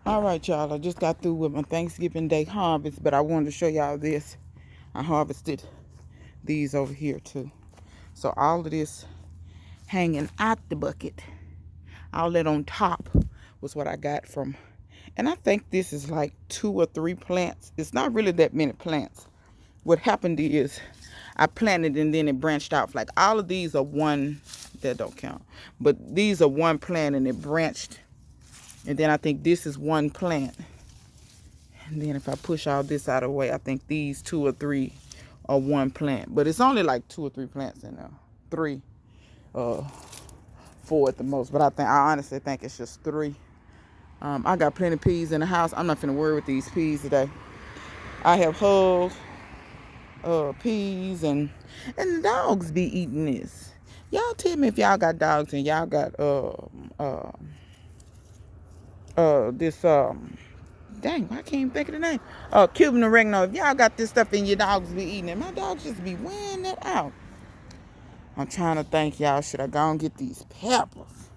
All right, y'all. I just got through with my Thanksgiving Day harvest, but I wanted to show y'all this. I harvested these over here too. So all of this hanging out the bucket, all that on top was what I got from. And I think this is like 2 or 3 plants. It's not really that many plants. What happened is I planted and then it branched off. Like all of these are one, that don't count. But these are one plant and it branched. And then I think this is one plant. And then if I push all this out of the way, I think these 2 or 3 are one plant. But it's only like 2 or 3 plants in there. 3, 4 at the most. But I honestly think it's just 3. I got plenty of peas in the house. I'm not finna worry with these peas today. I have hulled peas and the dogs be eating this. Y'all tell me if y'all got dogs and y'all got this dang, I can't even think of the name. Cuban oregano. If y'all got this stuff and your dogs be eating it, my dogs just be wearing that out. I'm trying to think, y'all. Should I go and get these peppers?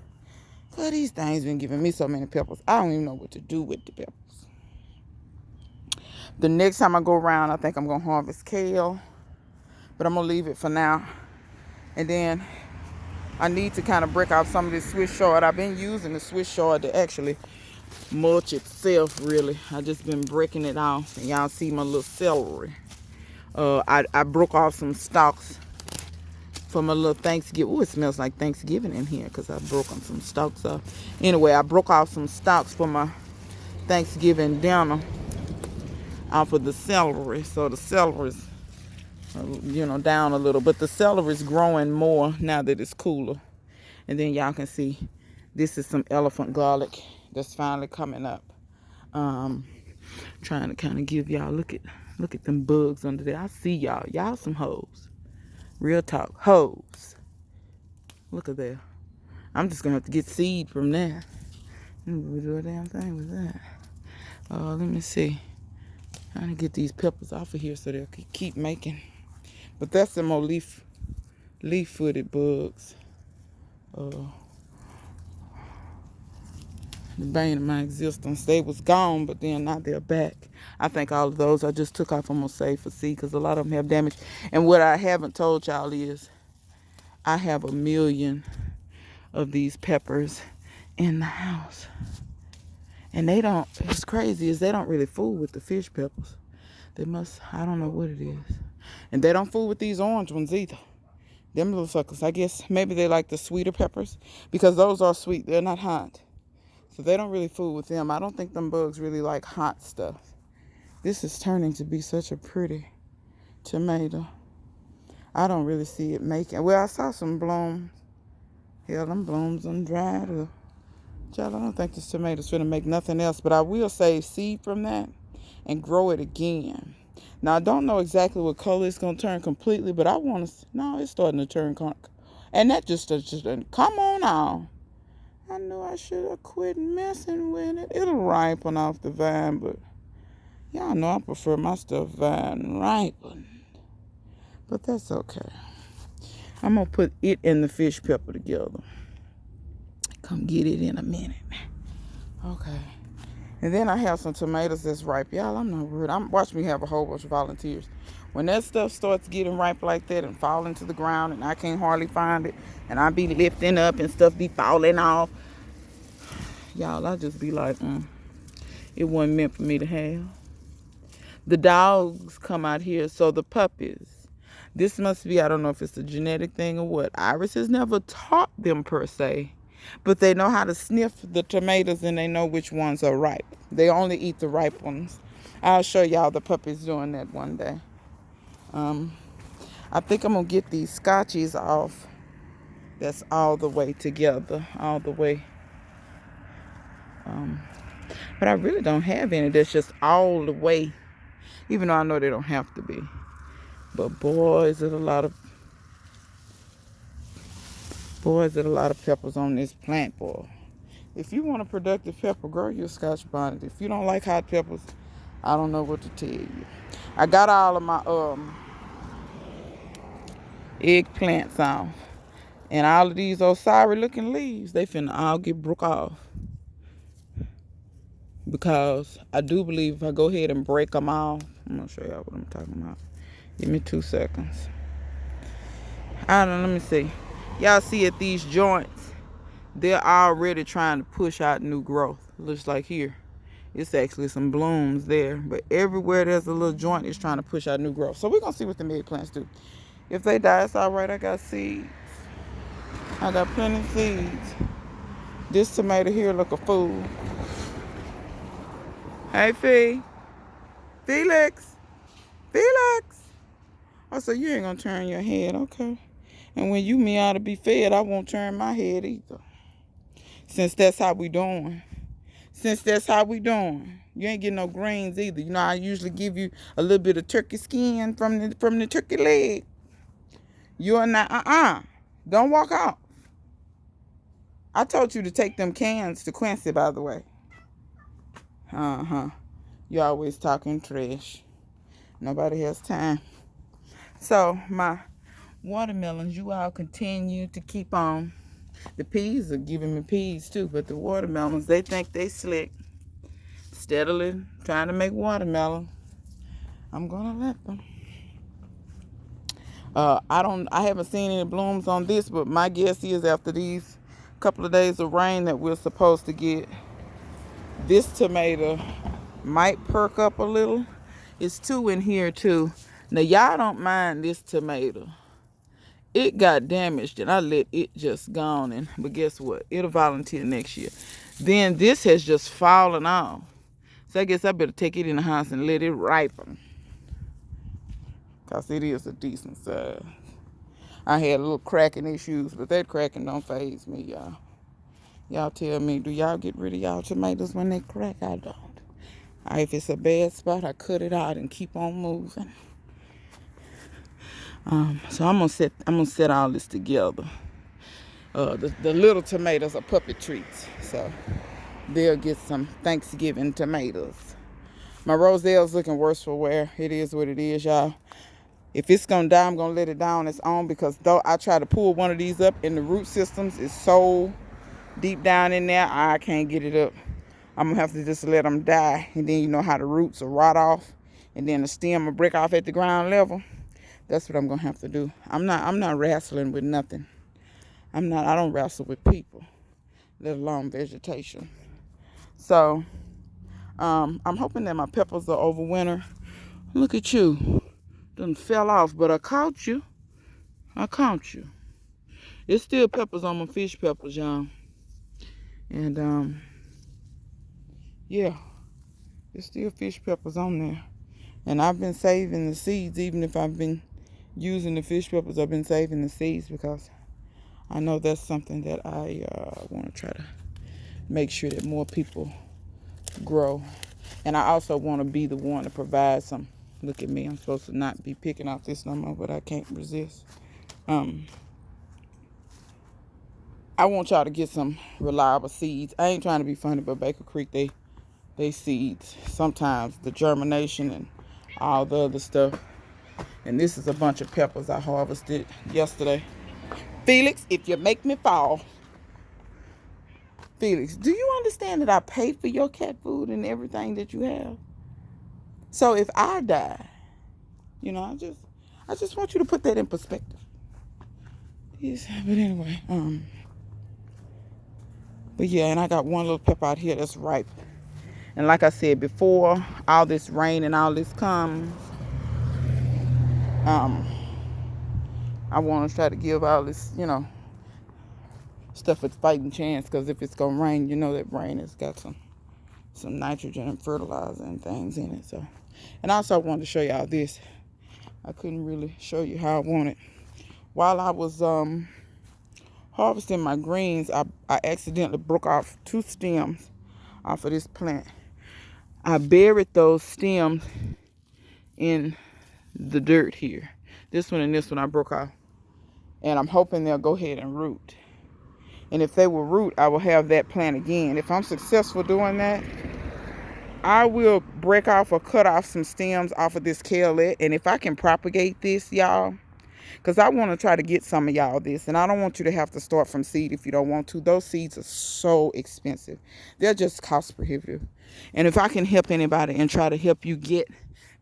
Cause these things been giving me so many peppers. I don't even know what to do with the peppers. The next time I go around, I think I'm gonna harvest kale, but I'm gonna leave it for now. And then I need to kind of break off some of this Swiss chard. I've been using the Swiss chard to actually mulch itself, really. I just been breaking it off, and y'all see my little celery. I broke off some stalks for my little Thanksgiving. Oh, it smells like Thanksgiving in here because I broke some stalks off. Anyway, I broke off some stalks for my Thanksgiving dinner off of the celery. So the celery's, down a little. But the celery's growing more now that it's cooler. And then y'all can see this is some elephant garlic that's finally coming up. Trying to kind of give y'all, look at them bugs under there. I see y'all. Y'all some hoes. Real talk. Hoes. Look at there. I'm just going to have to get seed from there. We do a damn thing with that. Let me see. Trying to get these peppers off of here so they'll keep making. But that's some more leaf-footed bugs. The bane of my existence. They was gone, but then now they're back. I think all of those I just took off. I'm going to save for seed because a lot of them have damage. And what I haven't told y'all is I have 1,000,000 of these peppers in the house. And they don't, it's crazy, is they don't really fool with the fish peppers. They must, I don't know what it is. And they don't fool with these orange ones either. Them little suckers, I guess maybe they like the sweeter peppers because those are sweet. They're not hot. So they don't really fool with them. I don't think them bugs really like hot stuff. This is turning to be such a pretty tomato. I don't really see it making. Well, I saw some blooms. Hell, them blooms done dried up. Child, I don't think this tomato's gonna make nothing else, but I will save seed from that and grow it again. Now, I don't know exactly what color it's gonna turn completely, but I want to. No, it's starting to turn. And that just come on now. I knew I should have quit messing with it. It'll ripen off the vine, but y'all know I prefer my stuff vine ripened. But that's okay. I'm going to put it and the fish pepper together. Come get it in a minute. Okay. And then I have some tomatoes that's ripe. Y'all, I'm not worried. Watch me have a whole bunch of volunteers. When that stuff starts getting ripe like that and falling to the ground and I can't hardly find it and I be lifting up and stuff be falling off, y'all, I just be like, it wasn't meant for me to have. The dogs come out here, so the puppies. This must be, I don't know if it's a genetic thing or what. Iris has never taught them per se, but they know how to sniff the tomatoes and they know which ones are ripe. They only eat the ripe ones. I'll show y'all the puppies doing that one day. I think I'm going to get these scotches off. That's all the way together, all the way. But I really don't have any that's just all the way, even though I know they don't have to be. But boy, is it a lot of peppers on this plant, boy. If you want a productive pepper, grow your Scotch bonnet. If you don't like hot peppers, I don't know what to tell you. I got all of my eggplants off. And all of these old sorry looking leaves, they finna all get broke off. because I do believe if I go ahead and break them off, I'm going to show y'all what I'm talking about. Give me 2 seconds. I don't know, let me see. Y'all see at these joints, they're already trying to push out new growth. Looks like here, it's actually some blooms there. But everywhere there's a little joint, it's trying to push out new growth. So we're going to see what the egg plants do. If they die, it's all right. I got seeds. I got plenty of seeds. This tomato here look a fool. Hey, Felix. Felix. Oh, so you ain't going to turn your head. Okay. And when you meow to be fed, I won't turn my head either. Since that's how we doing. You ain't getting no greens either. You know, I usually give you a little bit of turkey skin from the turkey leg. You're not, Don't walk out. I told you to take them cans to Quincy, by the way. You always talking trash. Nobody has time. So, my watermelons, you all continue to keep on. The peas are giving me peas too, but the watermelons, they think they slick. Steadily trying to make watermelon. I'm gonna let them. I haven't seen any blooms on this, but my guess is after these couple of days of rain that we're supposed to get, this tomato might perk up a little. It's 2 in here too. Now y'all don't mind this tomato. It got damaged and I let it just gone, but guess what? It'll volunteer next year. Then this has just fallen off. So I guess I better take it in the house and let it ripen. Because it is a decent size. I had a little cracking issues, but that cracking don't faze me, y'all. Y'all tell me, do y'all get rid of y'all tomatoes when they crack? I don't. If it's a bad spot, I cut it out and keep on moving. So I'm gonna set all this together. The little tomatoes are puppy treats, so they'll get some Thanksgiving tomatoes. My roselle's looking worse for wear. It is what it is, y'all. If it's gonna die, I'm gonna let it die on its own, because though I try to pull one of these up and the root systems is so deep down in there, I can't get it up. I'm gonna have to just let them die, and then you know how the roots will rot off, and then the stem will break off at the ground level. That's what I'm gonna have to do. I'm not wrestling with nothing. I don't wrestle with people, let alone vegetation. So I'm hoping that my peppers are over winter. Look at you. Done fell off, but I caught you. It's still peppers on my fish peppers, y'all. And yeah, it's still fish peppers on there. And I've been saving the seeds. Even if I've been using the fish peppers, I've been saving the seeds, because I know that's something that I want to try to make sure that more people grow. And I also want to be the one to provide some. Look at me, I'm supposed to not be picking out this no more, but I can't resist. I want y'all to get some reliable seeds. I ain't trying to be funny, but Baker Creek, they seeds, sometimes the germination and all the other stuff. And this is a bunch of peppers I harvested yesterday. Felix, if you make me fall. Felix, do you understand that I pay for your cat food and everything that you have? So if I die, you know, I just want you to put that in perspective. Yes, but anyway, but yeah, and I got one little pepper out here that's ripe. And like I said, before all this rain and all this comes, I want to try to give all this, you know, stuff a fighting chance, because if it's gonna rain, you know that rain has got some nitrogen and fertilizer and things in it. So, and also I wanted to show y'all this. I couldn't really show you how I wanted. While I was harvesting my greens, I accidentally broke off 2 stems off of this plant. I buried those stems in the dirt here. This one and this one I broke off. And I'm hoping they'll go ahead and root. And if they will root, I will have that plant again. If I'm successful doing that, I will break off or cut off some stems off of this kaleette. And if I can propagate this, y'all, because I want to try to get some of y'all this, and I don't want you to have to start from seed if you don't want to. Those seeds are so expensive. They're just cost prohibitive. And if I can help anybody and try to help you get,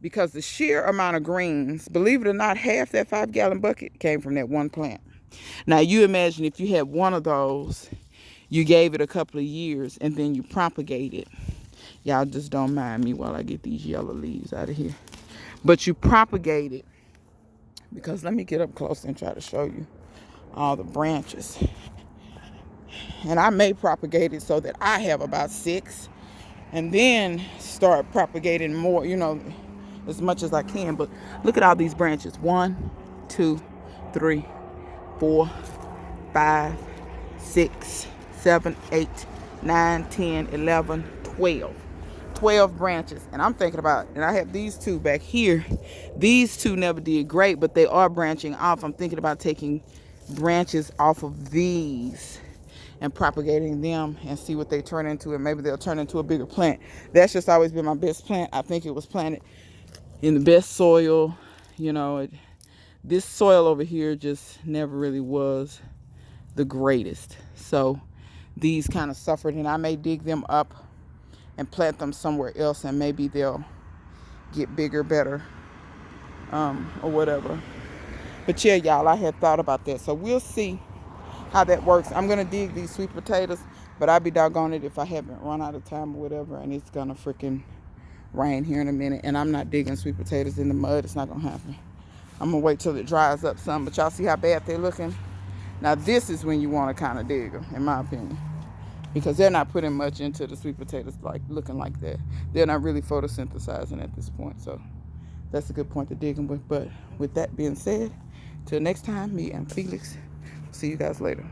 because the sheer amount of greens, believe it or not, half that 5-gallon bucket came from that one plant. Now you imagine if you had one of those, you gave it a couple of years, and then you propagate it. Y'all just don't mind me while I get these yellow leaves out of here. But you propagate it, because let me get up close and try to show you all the branches. And I may propagate it so that I have about 6, and then start propagating more, as much as I can. But look at all these branches. 1, 2, 3, 4, 5, 6, 7, 8, 9, 10, 11, 12. 12 branches. And I'm thinking about, and I have these 2 back here. These 2 never did great, but they are branching off. I'm thinking about taking branches off of these and propagating them and see what they turn into, and maybe they'll turn into a bigger plant. That's just always been my best plant. I think it was planted in the best soil. This soil over here just never really was the greatest. So these kind of suffered, and I may dig them up and plant them somewhere else, and maybe they'll get bigger, better, or whatever. But yeah, y'all, I had thought about that. So we'll see how that works. I'm going to dig these sweet potatoes, but I'll be doggone it if I haven't run out of time or whatever, and it's going to freaking rain here in a minute, and I'm not digging sweet potatoes in the mud. It's not going to happen. I'm going to wait till it dries up some, but y'all see how bad they're looking? Now, this is when you want to kind of dig them, in my opinion, because they're not putting much into the sweet potatoes like looking like that. They're not really photosynthesizing at this point, so that's a good point to dig them with. But with that being said, till next time, me and Felix, see you guys later.